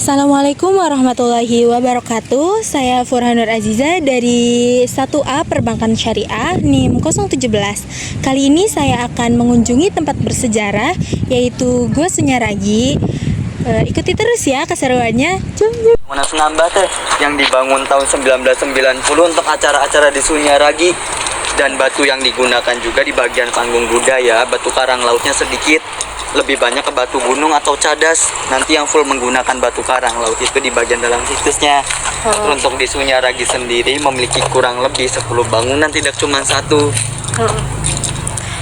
Assalamualaikum warahmatullahi wabarakatuh. Saya Furhanur Aziza dari 1A Perbankan Syariah NIM 017. Kali ini saya akan mengunjungi tempat bersejarah yaitu Gua Sunyaragi. Ikuti terus ya keseruannya. Bangunan Senamba teh yang dibangun tahun 1990 untuk acara-acara di Sunyaragi, dan batu yang digunakan juga di bagian panggung budaya, batu karang lautnya sedikit, lebih banyak ke batu gunung atau cadas. Nanti yang full menggunakan batu karang laut itu di bagian dalam situsnya. Untuk di Sunyaragi sendiri memiliki kurang lebih 10 bangunan, tidak cuma satu.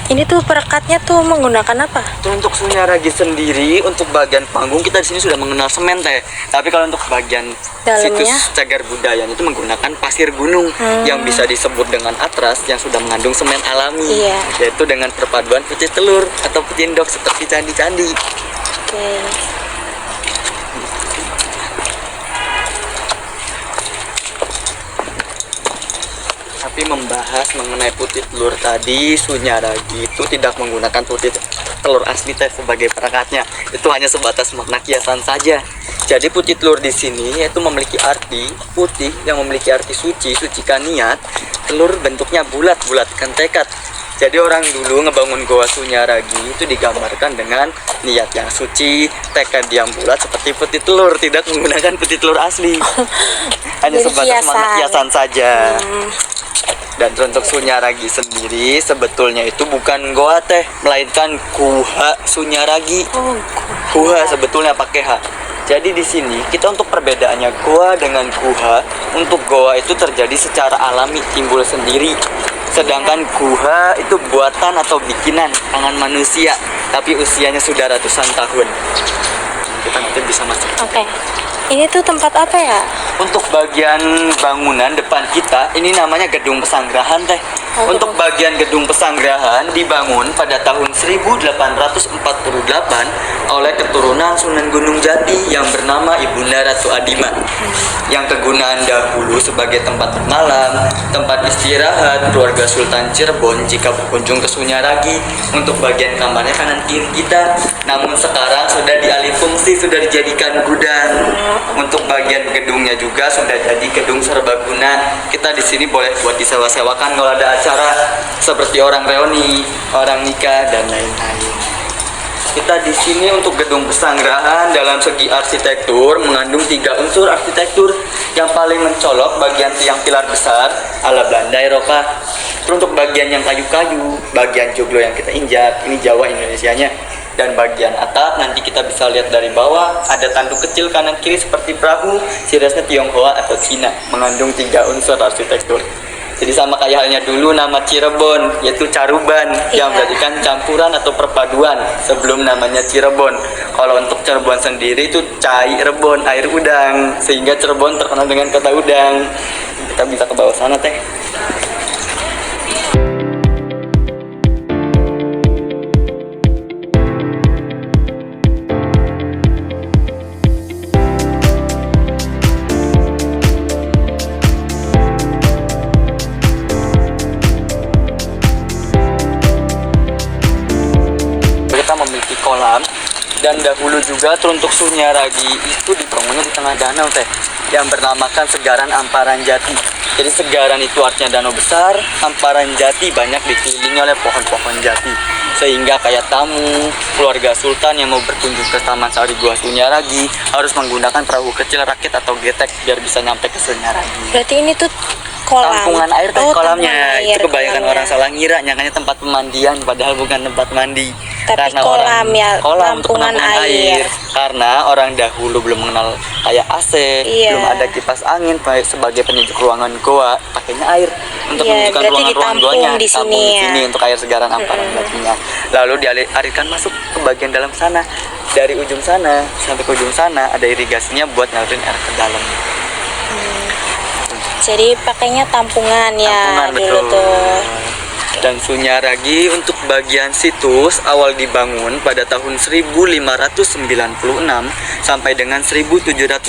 Ini tuh perekatnya tuh menggunakan apa? Untuk Sunyaragi sendiri, untuk bagian panggung kita di sini sudah mengenal semen teh. Tapi kalau untuk bagian Dalamnya? situs cagar budaya itu menggunakan pasir gunung yang bisa disebut dengan atras yang sudah mengandung semen alami. Iya. Yaitu dengan perpaduan putih telur atau petindok seperti candi-candi. Oke. Tapi membahas mengenai putih telur tadi, Sunyaragi itu tidak menggunakan putih telur asli teh sebagai perekatnya. Itu hanya sebatas makna kiasan saja. Jadi putih telur di sini itu memiliki arti putih yang memiliki arti suci, sucikan niat. Telur bentuknya bulat-bulatkan tekad. Jadi orang dulu ngebangun Goa Sunyaragi itu digambarkan dengan niat yang suci, tekad yang bulat seperti putih telur, tidak menggunakan putih telur asli. Hanya Jadi sebatas makna kiasan saja. Dan untuk Sunyaragi sendiri sebetulnya itu bukan goa teh, melainkan Kuha Sunyaragi. Kuha sebetulnya pakai H. Jadi di sini kita untuk perbedaannya goa dengan kuha, untuk goa itu terjadi secara alami, timbul sendiri. Sedangkan kuha itu buatan atau bikinan tangan manusia, tapi usianya sudah ratusan tahun. Kita nanti bisa masuk. Oke. Ini tuh tempat apa ya? Untuk bagian bangunan depan kita, ini namanya Gedung Pesanggerahan teh. Untuk bagian Gedung Pesanggerahan dibangun pada tahun 1848 oleh keturunan Sunan Gunung Jati yang bernama Ibunda Ratu Adima. Yang kegunaan dahulu sebagai tempat bermalam, tempat istirahat keluarga Sultan Cirebon jika berkunjung ke Sunyaragi. Untuk bagian kamarnya kanan kiri kita, namun sekarang sudah dialih fungsi, sudah dijadikan gudang. Untuk bagian gedungnya juga sudah jadi gedung serbaguna. Kita di sini boleh buat disewa-sewakan kalau ada acara seperti orang reuni, orang nikah dan lain-lain. Kita di sini untuk gedung pesanggerahan dalam segi arsitektur mengandung 3 unsur arsitektur. Yang paling mencolok bagian tiang pilar besar ala Belanda Eropa. Untuk bagian yang kayu-kayu, bagian joglo yang kita injak, ini Jawa Indonesianya. Dan bagian atap nanti kita bisa lihat dari bawah ada tanduk kecil kanan kiri seperti perahu, ciriasnya Tionghoa atau Cina, mengandung 3 unsur arsitektur. Jadi sama kayak halnya dulu nama Cirebon, yaitu Caruban, yang berarti campuran atau perpaduan sebelum namanya Cirebon. Kalau untuk Cirebon sendiri itu Cai Rebon, air udang, sehingga Cirebon terkenal dengan kota udang. Kita bisa ke bawah sana teh. Memiliki kolam, dan dahulu juga teruntuk Sunyaragi itu dibangunnya di tengah danau teh yang bernamakan Segaran Amparan Jati. Jadi segaran itu artinya danau besar, Amparan Jati banyak dikelilingi oleh pohon-pohon jati, sehingga kayak tamu keluarga sultan yang mau berkunjung ke Taman Sari Gua Sunyaragi harus menggunakan perahu kecil rakit atau getek biar bisa nyampe ke Sunyaragi. Berarti ini tuh kolam. Tampungan air teh kolamnya. Tampungan air, Itu kebanyakan kolamnya. orang salah ngira nyangkanya tempat pemandian padahal bukan tempat mandi. Tapi Karena kolam orang ya, kolam untuk tampungan penampungan air. Karena orang dahulu belum mengenal kayak AC, Iya. belum ada kipas angin baik sebagai penyejuk ruangan goa, pakainya air untuk Iya, menunjukkan berarti ruangan-ruangan ditampung goanya. di Ditampung sini di ya. sini untuk air segaran Amparan Jatinya. Lalu dialirkan masuk ke bagian dalam sana. Dari ujung sana sampai ke ujung sana ada irigasinya buat ngalurin air ke dalam. Jadi pakainya tampungan ya Tampungan, dulu betul. tuh. Dan Sunyaragi untuk bagian situs awal dibangun pada tahun 1596 sampai dengan 1788.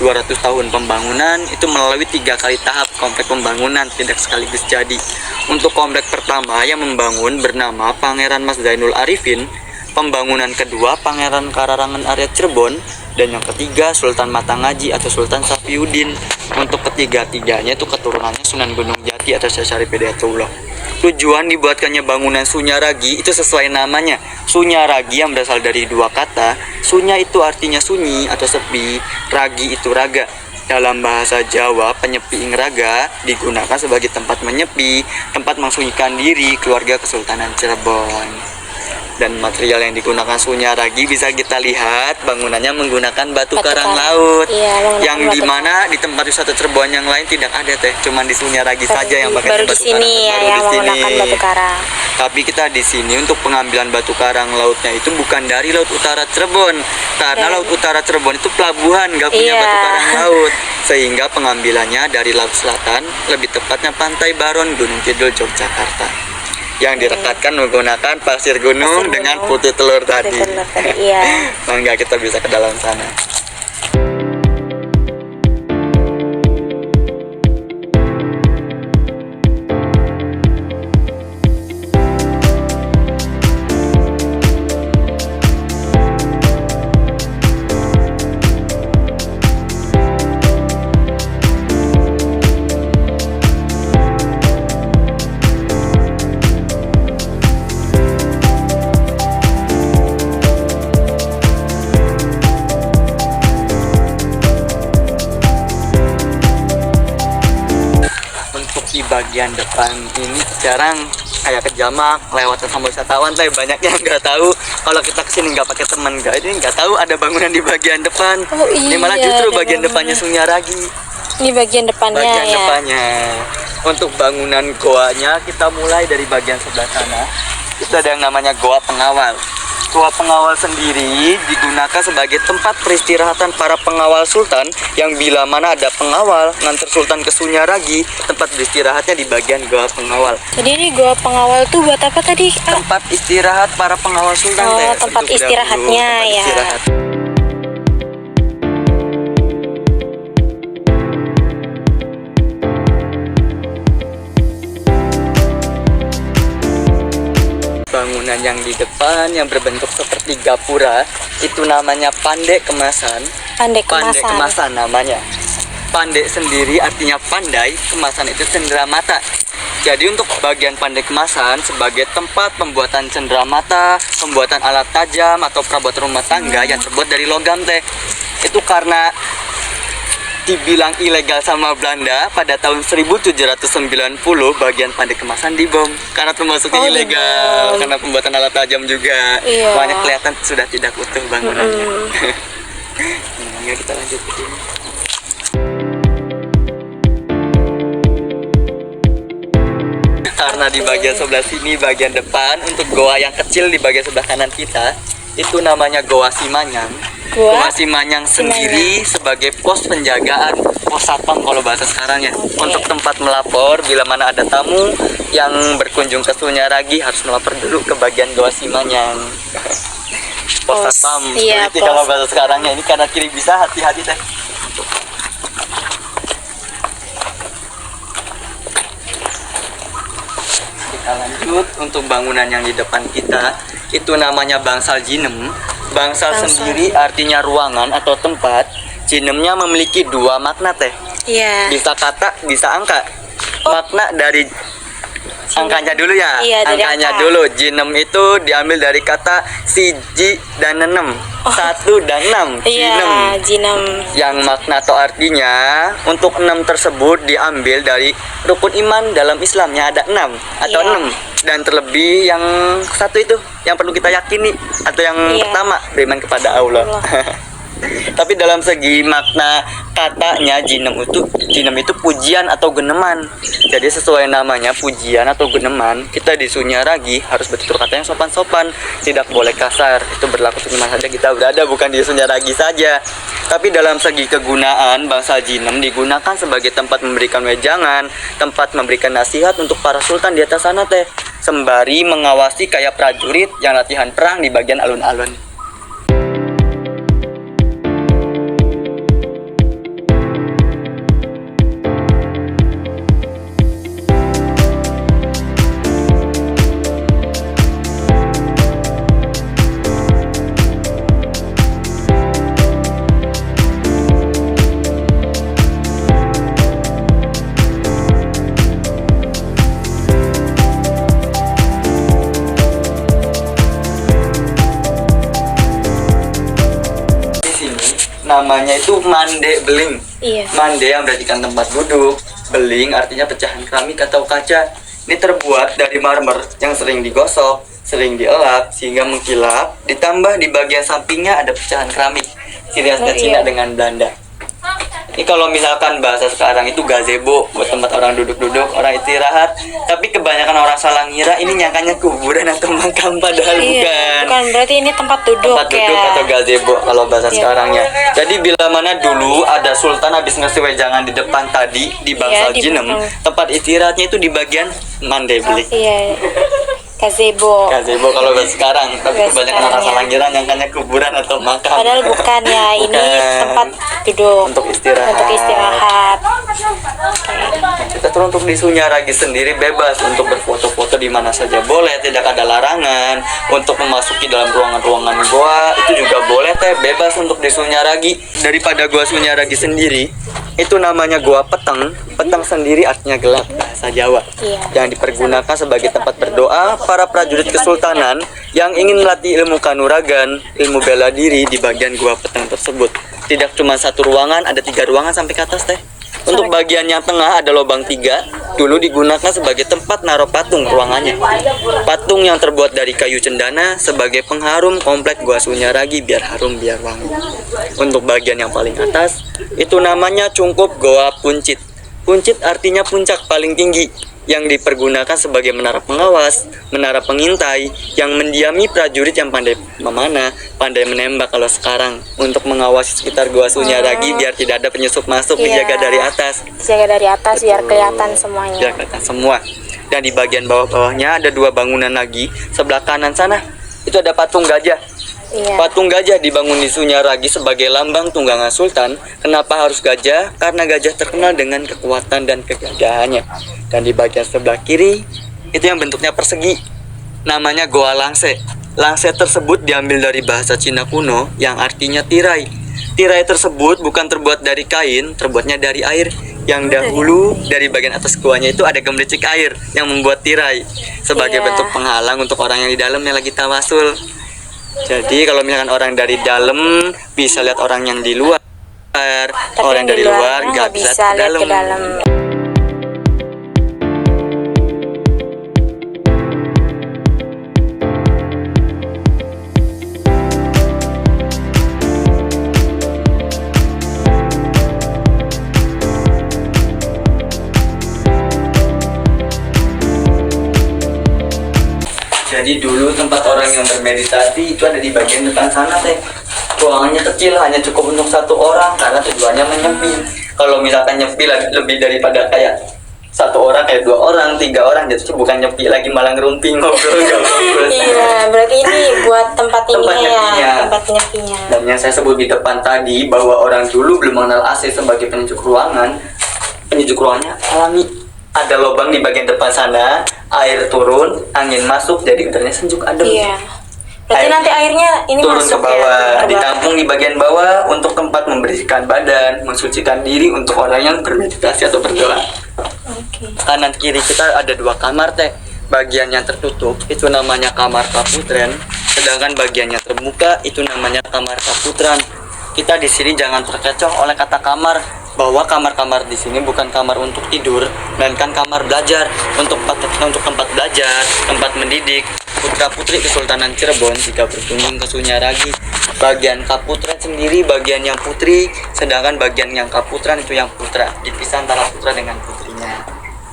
200 tahun pembangunan itu melalui 3 kali tahap komplek pembangunan, tidak sekaligus jadi. Untuk komplek pertama yang membangun bernama Pangeran Mas Zainul Arifin, pembangunan kedua Pangeran Kararangan Arya Cirebon, Dan yang ketiga Sultan Matangaji atau Sultan Safiuddin. Untuk ketiga-tiganya itu keturunannya Sunan Gunung Jati atau Syekh Syarif Hidayatullah. Tujuan dibuatkannya bangunan Sunyaragi itu sesuai namanya. Sunyaragi yang berasal dari dua kata. Sunya itu artinya sunyi atau sepi, ragi itu raga. Dalam bahasa Jawa, penyepi raga digunakan sebagai tempat menyepi, tempat mensunyikan diri keluarga Kesultanan Cirebon. Dan material yang digunakan Sunyaragi bisa kita lihat bangunannya menggunakan batu karang laut. Yang dimana di tempat wisata Cirebon yang lain tidak ada teh, cuman di Sunyaragi saja yang pakai baru di sini ya yang menggunakan batu karang. Tapi kita di sini untuk pengambilan batu karang lautnya itu bukan dari laut utara Cirebon, karena laut utara Cirebon itu pelabuhan, nggak punya batu karang laut, sehingga pengambilannya dari laut selatan, lebih tepatnya Pantai Baron, Gunung Kidul, Yogyakarta. Yang direkatkan menggunakan pasir gunung dengan putih telur tadi. Mangga kita bisa ke dalam sana. Di bagian depan ini jarang kayak kejamak lewat sama wisatawan teh, banyak yang nggak tahu kalau kita kesini nggak pakai teman guide ini nggak tahu ada bangunan di bagian depan. Ini malah justru bagian depannya Sunyaragi. Ini bagian depannya depannya. Untuk bangunan goanya kita mulai dari bagian sebelah sana. Itu ada yang namanya Goa Pengawal. Goa Pengawal sendiri digunakan sebagai tempat peristirahatan para pengawal sultan, yang bila mana ada pengawal nganter sultan ke Sunyaragi, tempat beristirahatnya di bagian Goa Pengawal. Jadi ini Goa Pengawal tuh buat apa tadi? Tempat istirahat para pengawal sultan. Tempat istirahatnya ya. Istirahat. Bangunan yang di depan yang berbentuk seperti gapura itu namanya Pandek Kemasan. Pandek Kemasan namanya. Pandek sendiri artinya pandai, kemasan itu cenderamata. Jadi untuk bagian Pandek Kemasan sebagai tempat pembuatan cenderamata, pembuatan alat tajam atau perabotan rumah tangga yang terbuat dari logam teh. Itu karena dibilang ilegal sama Belanda pada tahun 1790 bagian Pandek Kemasan dibom karena termasuknya ilegal, karena pembuatan alat tajam juga. Banyak kelihatan sudah tidak utuh bangunannya. Nah, kita lanjut ke sini. Karena di bagian sebelah sini bagian depan untuk goa yang kecil di bagian sebelah kanan kita itu namanya Goa Simanyang. Goa Simanyang sendiri sebagai pos penjagaan, pos satpam kalau bahasa sekarang ya. Untuk tempat melapor bila mana ada tamu yang berkunjung ke Sunyaragi harus melapor dulu ke bagian Goa Simanyang. Pos satpam. Iya, kalau bahasa sekarangnya ini kanan kiri bisa, hati-hati deh. Kita lanjut untuk bangunan yang di depan kita itu namanya Bangsal Jinem. Bangsal sendiri artinya ruangan atau tempat. Jinemnya memiliki dua makna teh. Bisa kata, bisa angka. Makna dari angkanya dulu ya. Angkanya dulu. Jinem itu diambil dari kata siji dan enam. 1 dan 6. Jinem. Yang makna atau artinya untuk 6 tersebut diambil dari rukun iman dalam Islamnya ada 6 atau 6. Dan terlebih yang satu itu yang perlu kita yakini atau yang pertama beriman kepada Allah. Tapi dalam segi makna katanya jinem itu pujian atau geneman. Jadi sesuai namanya pujian atau geneman, kita di Sunyaragi harus bertutur kata yang sopan-sopan, tidak boleh kasar. Itu berlaku di mana saja kita berada, bukan di Sunyaragi saja. Tapi dalam segi kegunaan, Bangsal Jinem digunakan sebagai tempat memberikan wejangan, tempat memberikan nasihat untuk para sultan di atas sana teh, sembari mengawasi kayak prajurit yang latihan perang di bagian alun-alun. namanya itu mande beling. Iya. Mande yang berarti kan tempat duduk, beling artinya pecahan keramik atau kaca. Ini terbuat dari marmer yang sering digosok, sering dielap sehingga mengkilap. Ditambah di bagian sampingnya ada pecahan keramik, ciri khasnya Cina dengan Belanda. Ini kalau misalkan bahasa sekarang itu gazebo, buat tempat orang duduk-duduk, orang istirahat. Tapi kebanyakan orang salah ngira ini nyangkanya kuburan atau makam, padahal bukan. Bukan, berarti ini tempat duduk, Tempat duduk atau gazebo kalau bahasa sekarangnya. Jadi bila mana dulu ada sultan habis ngasih wejangan di depan tadi di Bangsal di Jinem, belakang. tempat istirahatnya itu di bagian Mandailing. Iya. Gazebo. Gazebo kalau bahasa sekarang, tapi Bahasa kebanyakan orang sekarang, salah ngira nyangkanya kuburan atau makam. Padahal bukan ya, ini Bukan. tempat duduk Untuk istirahat. Untuk istirahat. Kita tuh untuk di Sunyaragi sendiri bebas untuk berfoto-foto di mana saja boleh, tidak ada larangan. Untuk memasuki dalam ruangan-ruangan goa itu juga boleh teh, bebas untuk di Sunyaragi. Daripada goa Sunyaragi sendiri itu namanya goa peteng. Peteng sendiri artinya gelap bahasa Jawa. Iya. Yang dipergunakan sebagai tempat berdoa para prajurit kesultanan yang ingin melatih ilmu kanuragan, ilmu bela diri di bagian gua peteng tersebut. Tidak cuma satu ruangan, ada 3 ruangan sampai ke atas teh. Untuk bagian yang tengah ada lubang 3, dulu digunakan sebagai tempat naruh patung ruangannya. Patung yang terbuat dari kayu cendana sebagai pengharum komplek Gua Sunyaragi biar harum biar wangi. Untuk bagian yang paling atas itu namanya cungkup Goa Puncit. Puncit artinya puncak paling tinggi yang dipergunakan sebagai menara pengawas, menara pengintai yang mendiami prajurit yang pandai memanah, pandai menembak kalau sekarang untuk mengawasi sekitar Gua Sunyaragi biar tidak ada penyusup masuk, Iya. dijaga dari atas. Jaga dari atas biar Betul. kelihatan semuanya. Biar kelihatan semua. Dan di bagian bawah-bawahnya ada 2 bangunan lagi. Sebelah kanan sana itu ada patung gajah. Iya. Patung gajah dibangun di Sunyaragi sebagai lambang tunggangan sultan. Kenapa harus gajah? Karena gajah terkenal dengan kekuatan dan kegagahannya. Dan di bagian sebelah kiri itu yang bentuknya persegi, namanya Goa Langse. Langse tersebut diambil dari bahasa Cina kuno yang artinya tirai. Tirai tersebut bukan terbuat dari kain, terbuatnya dari air. Yang dahulu dari bagian atas goanya itu ada gemericik air yang membuat tirai sebagai Iya. bentuk penghalang untuk orang yang di dalam yang lagi tawasul. Jadi kalau misalkan orang dari dalam bisa lihat orang yang di luar, Tapi orang yang dari di luar luarnya nggak bisa ke lihat dalam. ke dalam. Jadi dulu tempat orang yang bermeditasi itu ada di bagian depan sana teh. Ruangannya kecil, hanya cukup untuk 1 orang karena tujuannya menyepi. Kalau misalkan nyepi lebih daripada kayak 1 orang, kayak 2 orang, 3 orang, jadi bukan nyepi lagi, malah ngerumping ngobrol. Iya, berarti ini buat tempat Tempat ininya nyepinya. ya, tempat nyepinya. Dan yang saya sebut di depan tadi bahwa orang dulu belum mengenal AC sebagai penyejuk ruangan. Penyejuk ruangannya alami. Ada lubang di bagian depan sana, air turun, angin masuk, jadi udaranya sejuk adem. Iya. Berarti Air nanti airnya ini turun masuk ke bawah, ya, ke bawah. ditampung di bagian bawah untuk tempat membersihkan badan, mensucikan diri untuk orang yang bermeditasi atau berdoa. Oke. Kanan kiri kita ada 2 kamar teh. Bagian yang tertutup itu namanya kamar kaputren, sedangkan bagian yang terbuka itu namanya kamar kaputran. Kita di sini jangan terkecoh oleh kata kamar, bahwa kamar-kamar di sini bukan kamar untuk tidur, melainkan kamar belajar untuk tempat belajar, tempat mendidik putra putri Kesultanan Cirebon jika berkunjung ke Sunyaragi. Bagian kaputran sendiri bagian yang putri, sedangkan bagian yang kaputran itu yang putra, dipisah antara putra dengan putrinya.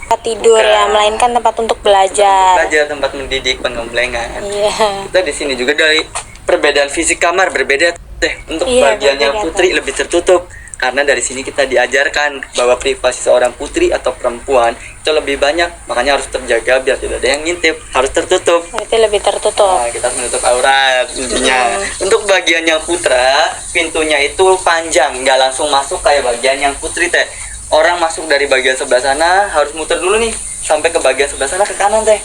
Tempat tidur ya, Bukan. melainkan tempat untuk belajar. Belajar, tempat mendidik, penggemblengan. Iya. Kita di sini juga dari perbedaan fisik kamar berbeda teh. Untuk Iya, bagian yang berbeda, putri lebih tertutup karena dari sini kita diajarkan bahwa privasi seorang putri atau perempuan itu lebih banyak, makanya harus terjaga biar tidak ada yang ngintip, harus tertutup. Berarti lebih tertutup. Nah, kita harus menutup aurat intinya. Untuk bagian yang putra, pintunya itu panjang, nggak langsung masuk kayak bagian yang putri teh. Orang masuk dari bagian sebelah sana harus muter dulu nih sampai ke bagian sebelah sana ke kanan teh.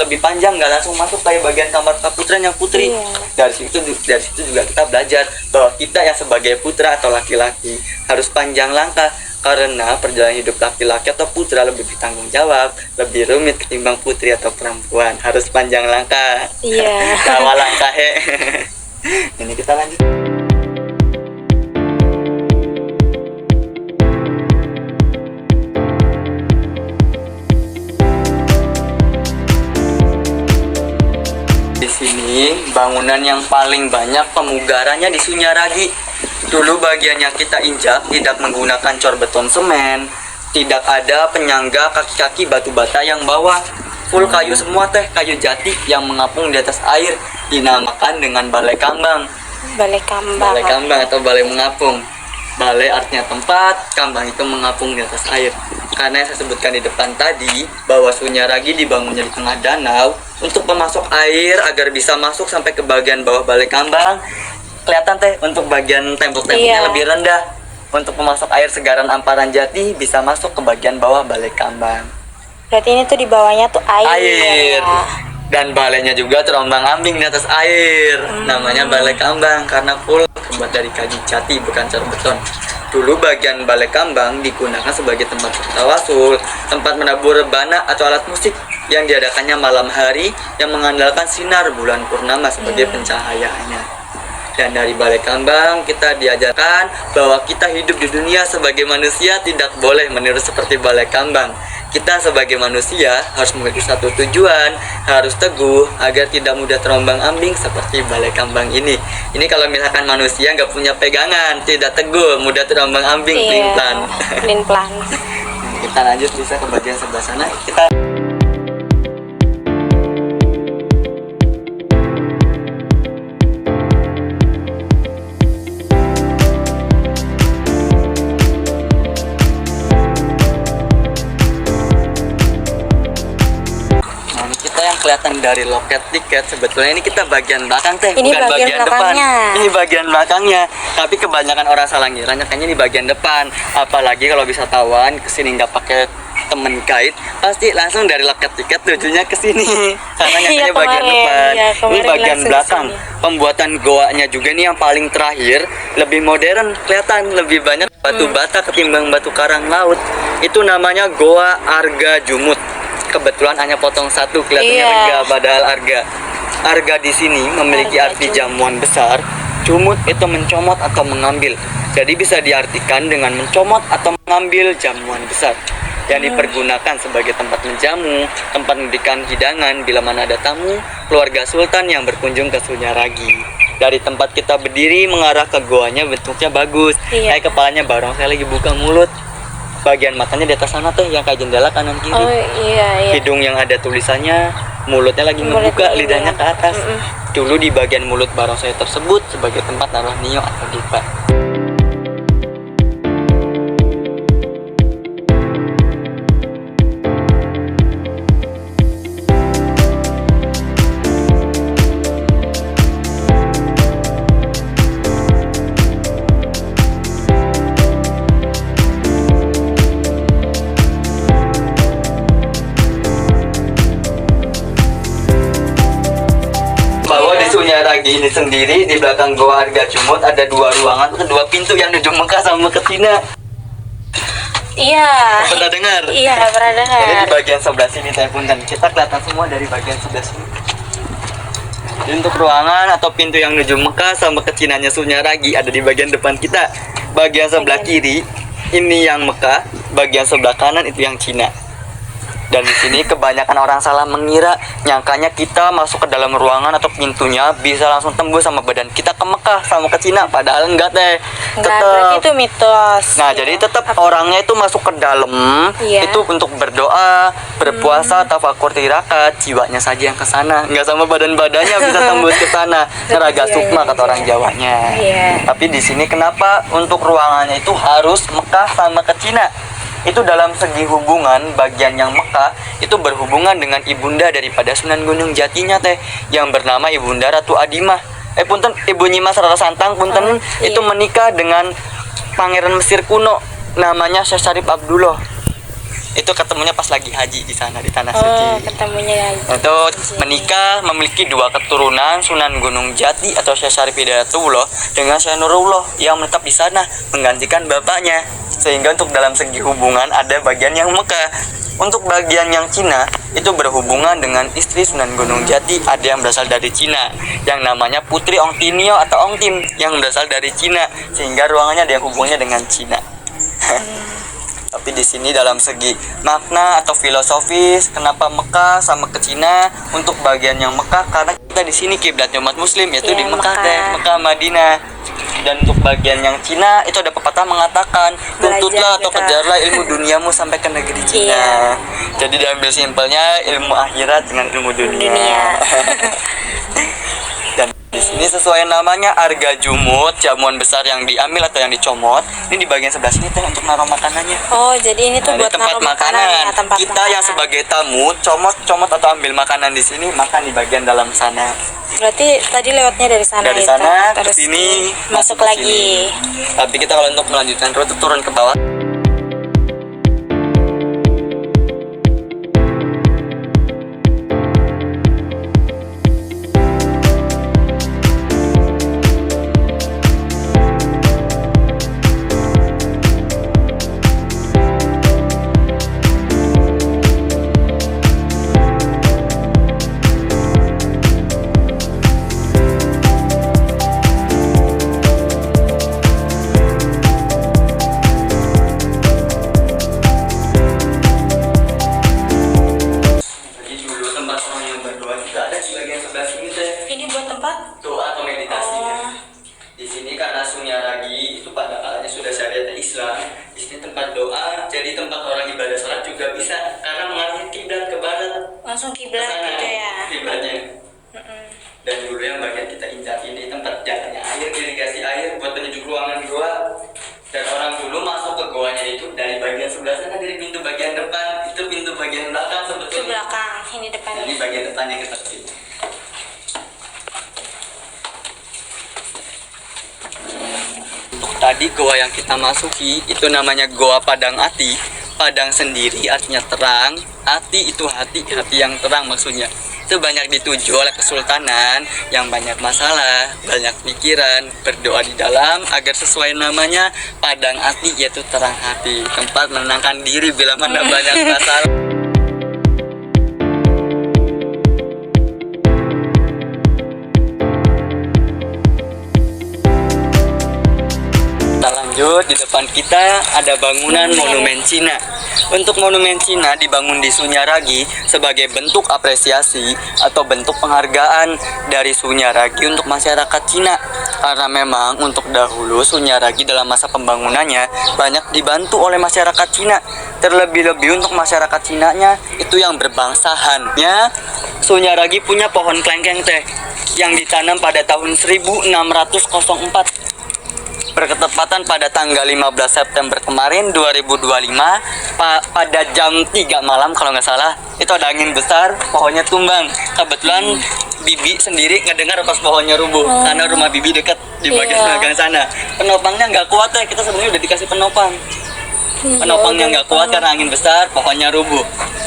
Lebih panjang, nggak langsung masuk kayak bagian kamar kaputren yang putri. Iya. Dari situ juga kita belajar bahwa kita yang sebagai putra atau laki-laki harus panjang langkah, karena perjalanan hidup laki-laki atau putra lebih bertanggung jawab, lebih rumit ketimbang putri atau perempuan. Harus panjang langkah. Iya. Kawal langkah he. Ini kita lanjut. ini bangunan yang paling banyak pemugarannya di Sunyaragi. Dulu bagian yang kita injak tidak menggunakan cor beton semen, tidak ada penyangga kaki-kaki batu bata yang bawah. Full kayu semua teh, kayu jati yang mengapung di atas air, dinamakan dengan balai kambang. Balai kambang. Balai kambang atau balai mengapung. Balai artinya tempat, kambang itu mengapung di atas air. Karena yang saya sebutkan di depan tadi, bahwa Sunyaragi dibangunnya di tengah danau untuk pemasok air agar bisa masuk sampai ke bagian bawah balai kambang. Kelihatan teh, untuk bagian tembok-temboknya Iya. lebih rendah. Untuk pemasok air Segaran Amparan Jati bisa masuk ke bagian bawah balai kambang. Berarti ini tuh di bawahnya tuh Air. Dan balainya juga terombang-ambing di atas air. Namanya balai kambang karena full terbuat dari kayu jati bukan cor beton. Dulu bagian balai kambang digunakan sebagai tempat tawasul, tempat menabur rebana atau alat musik yang diadakannya malam hari yang mengandalkan sinar bulan purnama sebagai pencahayaannya. Dan dari balai kambang kita diajarkan bahwa kita hidup di dunia sebagai manusia tidak boleh meniru seperti balai kambang. Kita sebagai manusia harus memiliki satu tujuan, harus teguh agar tidak mudah terombang-ambing seperti balai kambang ini. Ini kalau misalkan manusia nggak punya pegangan, tidak teguh, mudah terombang-ambing, pelin-pelan. Pelin-pelan. Kita lanjut bisa ke bagian sebelah sana. Kita kelihatan dari loket tiket, sebetulnya ini kita bagian belakang teh, Ini bukan bagian bagian depan. belakangnya. Ini bagian belakangnya, tapi kebanyakan orang salah ngira nyangkanya di bagian depan. Apalagi kalau wisatawan kesini nggak pakai temen guide, pasti langsung dari loket tiket tujuannya ke sini. Karena nyangkanya Iya, bagian kemarin. depan. Iya, Ini kemarin bagian langsung belakang. kesini. Pembuatan goanya juga nih yang paling terakhir, lebih modern, kelihatan lebih banyak batu bata ketimbang batu karang laut. Itu namanya Goa Arga Jumut. Kebetulan hanya potong satu, kelihatannya Iya. lega, padahal arga di sini memiliki Arga arti jumut. jamuan besar. Jumut itu mencomot atau mengambil, jadi bisa diartikan dengan mencomot atau mengambil jamuan besar yang dipergunakan sebagai tempat menjamu, tempat memberikan hidangan bila mana ada tamu keluarga sultan yang berkunjung ke Sunyaragi. Dari tempat kita berdiri mengarah ke goanya bentuknya bagus. Iya. Kayak kepalanya barong saya lagi buka mulut. Bagian matanya di atas sana tuh yang kayak jendela kanan kiri. Oh iya. Hidung yang ada tulisannya, mulutnya lagi Mulutnya ngebuka, ini lidahnya ya. ke atas. Dulu di bagian mulut barongsai tersebut sebagai tempat naruh nio atau dipa. Bahwa di Sunyaragi ini sendiri di belakang Goa Arga Jumut ada dua ruangan, dua pintu yang menuju Mekah sama ke Cina. Iya. Pernah dengar? Iya, pernah dengar. Jadi di bagian sebelah sini saya punten, kita kelihatan semua dari bagian sebelah sini. Jadi untuk ruangan atau pintu yang menuju Mekah sama ke Cinanya Sunyaragi ada di bagian depan kita. Bagian sebelah kiri ini yang Mekah, bagian sebelah kanan itu yang Cina. Dan di sini kebanyakan orang salah mengira, nyangkanya kita masuk ke dalam ruangan atau pintunya bisa langsung tembus sama badan kita ke Mekah sama ke Cina, padahal enggak teh. Enggak, berarti itu mitos. Nah, jadi tetap orangnya itu masuk ke dalam, Iya. itu untuk berdoa, berpuasa, tafakur tirakat, jiwanya saja yang ke sana, nggak sama badan-badannya bisa tembus ke sana. Neraga Iya, sukma iya, kata orang iya. Jawanya. Iya. Tapi di sini kenapa untuk ruangannya itu harus Mekah sama ke Cina? Itu dalam segi hubungan, bagian yang Mekah itu berhubungan dengan ibunda daripada Sunan Gunung Jatinya teh, yang bernama Ibunda Ratu Adimah. Punten, Ibu Nyimas Rara Santang punten, iya. itu menikah dengan pangeran Mesir kuno namanya Syekh Syarif Abdullah. Itu ketemunya pas lagi haji di sana di tanah Oh, suci. ketemunya ya. Itu menikah memiliki dua keturunan, Sunan Gunung Jati atau Syekh Syarif Hidayatullah dengan Syekh Nurullah yang menetap di sana menggantikan bapaknya. Sehingga untuk dalam segi hubungan ada bagian yang Mekah. Untuk bagian yang Cina itu berhubungan dengan istri Sunan Gunung Jati, ada yang berasal dari Cina yang namanya Putri Ongtinio atau Ongtim yang berasal dari Cina, sehingga ruangannya ada yang hubungannya dengan Cina. tapi di sini dalam segi makna atau filosofis kenapa Mekah sama ke Cina. Untuk bagian yang Mekah karena kita di sini kiblatnya umat muslim yaitu Iya, di Mekah Mekah. teh, Mekah Madinah. Dan untuk bagian yang Cina itu ada pepatah mengatakan tuntutlah atau gitu. kejarlah ilmu duniamu sampai ke negeri Cina. Iya. Jadi diambil simpelnya ilmu akhirat dengan ilmu dunia. Dan di sini sesuai namanya arga jumut, jamuan besar yang diambil atau yang dicomot. Ini di bagian sebelah sini teh untuk naruh makanannya. Oh, jadi ini tuh Nah, ini buat tempat naruh makanan. ya, tempat Kita yang makanan. sebagai tamu comot atau ambil makanan di sini, makan di bagian dalam sana. Berarti tadi lewatnya dari sana Dari itu, sana ke terus sini, masuk ke lagi. sini. Tapi kita kalau untuk melanjutkan rute turun ke bawah. Jadi dulu tempat orang yang berdoa juga ada di bagian sebelah sini teh. Ini buat tempat Doa atau meditasinya. Oh. Di sini karena Sunyaragi itu pada kalanya sudah syariat Islam. Di sini tempat doa, jadi tempat orang ibadah sholat juga bisa karena mengarahkan kiblat ke barat. langsung Ke kiblat sana, gitu ya. Kiblatnya. Dan dulu yang bagian kita injak ini tempat jalannya air, irigasi air buat penunjuk ruangan goa. Dan orang dulu masuk ke goanya itu dari bagian sebelah sana, dari pintu bagian depan. Itu pintu bagian belakang Itu sebetulnya. belakang, ini Nah, depannya. ini bagian depannya kita kesini. Untuk tadi goa yang kita masuki itu namanya Goa Padang Ati. Padang sendiri artinya terang, Ati itu hati, hati yang terang maksudnya. Itu banyak dituju oleh kesultanan yang banyak masalah, banyak pikiran, berdoa di dalam agar sesuai namanya Padang Ati yaitu terang hati, tempat menenangkan diri bila mana banyak masalah. Kita lanjut, di depan kita ada bangunan monumen Cina. Untuk monumen Cina dibangun di Sunyaragi sebagai bentuk apresiasi atau bentuk penghargaan dari Sunyaragi untuk masyarakat Cina. Karena memang untuk dahulu Sunyaragi dalam masa pembangunannya banyak dibantu oleh masyarakat Cina. Terlebih-lebih untuk masyarakat Cinanya itu yang berbangsa Han. Ya, Sunyaragi punya pohon klengkeng teh yang ditanam pada tahun 1604. Berketepatan pada tanggal 15 September kemarin 2025 pada jam 3 malam kalau nggak salah itu ada angin besar, pohonnya tumbang. Kebetulan Bibi sendiri ngedengar pas pohonnya rubuh karena rumah Bibi dekat di bagian Iya. belakang sana. Penopangnya nggak kuat ya, kita sebenarnya udah dikasih penopang. Penopangnya nggak kuat karena angin besar, pohonnya rubuh.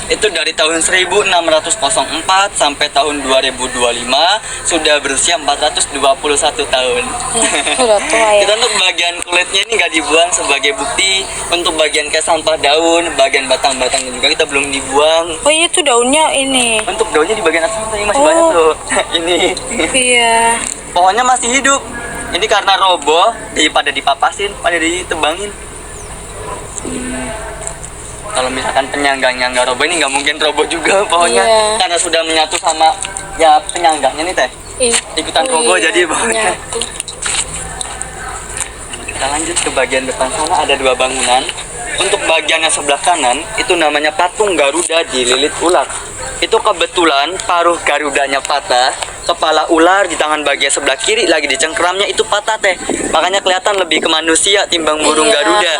Itu dari tahun 1604 sampai tahun 2025 sudah berusia 421 tahun. Udah tua ya. Kita untuk bagian kulitnya ini nggak dibuang sebagai bukti. Untuk bagian kayak sampah daun, bagian batang-batangnya juga kita belum dibuang. Oh iya tuh daunnya ini. Untuk daunnya di bagian atas ini masih Oh. banyak tuh. Ini Iya. pohonnya masih hidup. Ini karena roboh, daripada dipapasin, pada ditebangin. Kalau misalkan penyanggangnya nggak roboh, ini nggak mungkin roboh juga pohonnya. Iya. Karena sudah menyatu sama ya penyanggangnya nih teh. Ih. Ikutan Oh roboh iya, jadi pohonnya. nyatu. Kita lanjut ke bagian depan sana, ada dua bangunan. Untuk bagian yang sebelah kanan itu namanya patung Garuda dililit ular. Itu kebetulan paruh Garudanya patah, kepala ular di tangan bagian sebelah kiri lagi di cengkramnya itu patah teh. Makanya kelihatan lebih ke manusia timbang burung Iya. Garuda.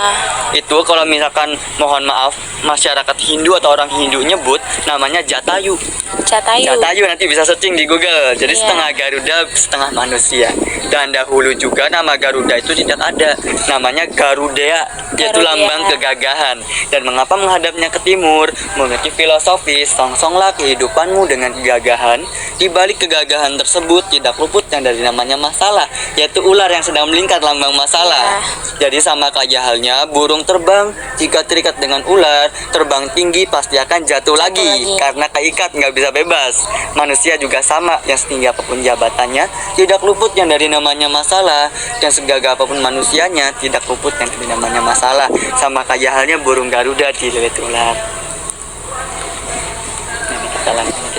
Itu kalau misalkan mohon maaf masyarakat Hindu atau orang Hindu nyebut namanya Jatayu. Jatayu. Jatayu nanti bisa searching di Google. Jadi Iya. setengah Garuda, setengah manusia. Dan dahulu juga nama Garuda itu tidak ada. Namanya Garudea, yaitu Garudea. lambang kegagahan. Dan mengapa menghadapnya ke timur? Memiliki filosofis, songsonglah kehidupanmu dengan kegagahan. Di balik kegagahan penjajahan tersebut tidak luput yang dari namanya masalah, yaitu ular yang sedang melingkar lambang masalah. Jadi sama kayak halnya burung terbang, jika terikat dengan ular, terbang tinggi pasti akan jatuh lagi karena keikat nggak bisa bebas. Manusia juga sama, yang setinggi apapun jabatannya tidak luput yang dari namanya masalah, dan segagah apapun manusianya tidak luput yang dari namanya masalah. Sama kayak halnya burung Garuda dililit ular.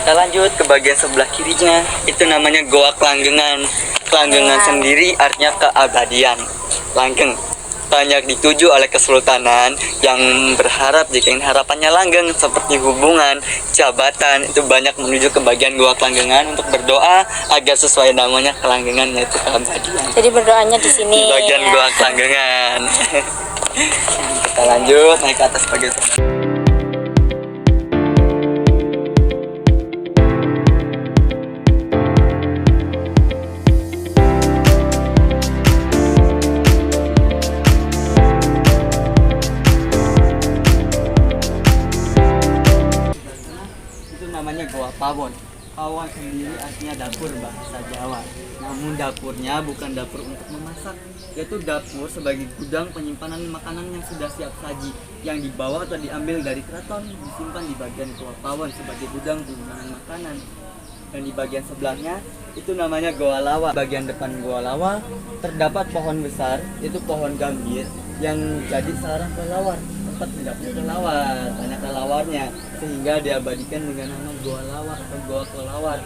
Kita lanjut ke bagian sebelah kirinya. Itu namanya Goa Kelanggengan. Kelanggengan sendiri artinya keabadian. Langgeng banyak dituju oleh kesultanan yang berharap jika ingin harapannya langgeng seperti hubungan, jabatan, itu banyak menuju ke bagian Goa Kelanggengan untuk berdoa agar sesuai namanya kelanggengan, yaitu keabadian. Jadi berdoanya di sini. Di bagian Goa Kelanggengan. Kita lanjut naik ke atas bagian sebelah. Namanya Goa Pawon. Pawon sendiri artinya dapur bahasa Jawa. Namun dapurnya bukan dapur untuk memasak, yaitu dapur sebagai gudang penyimpanan makanan yang sudah siap saji, yang dibawa atau diambil dari keraton, disimpan di bagian Goa Pawon sebagai gudang penyimpanan makanan. Dan di bagian sebelahnya itu namanya Goa Lawa. Bagian depan Goa Lawa terdapat pohon besar, itu pohon gambir yang jadi sarang kelelawar. Tempat hidupnya kelelawar, banyak kelawarnya, sehingga diabadikan dengan nama Goa Lawa atau Goa Kelelawar.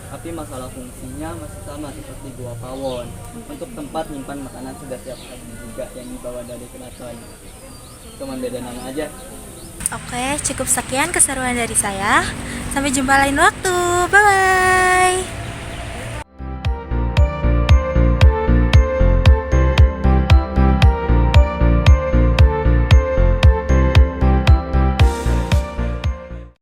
Tapi masalah fungsinya masih sama seperti Goa Pawon, untuk tempat nyimpan makanan sudah siap saji juga yang dibawa dari keraton. Cuma beda nama aja. Oke, cukup sekian keseruan dari saya. Sampai jumpa lain waktu. Bye-bye.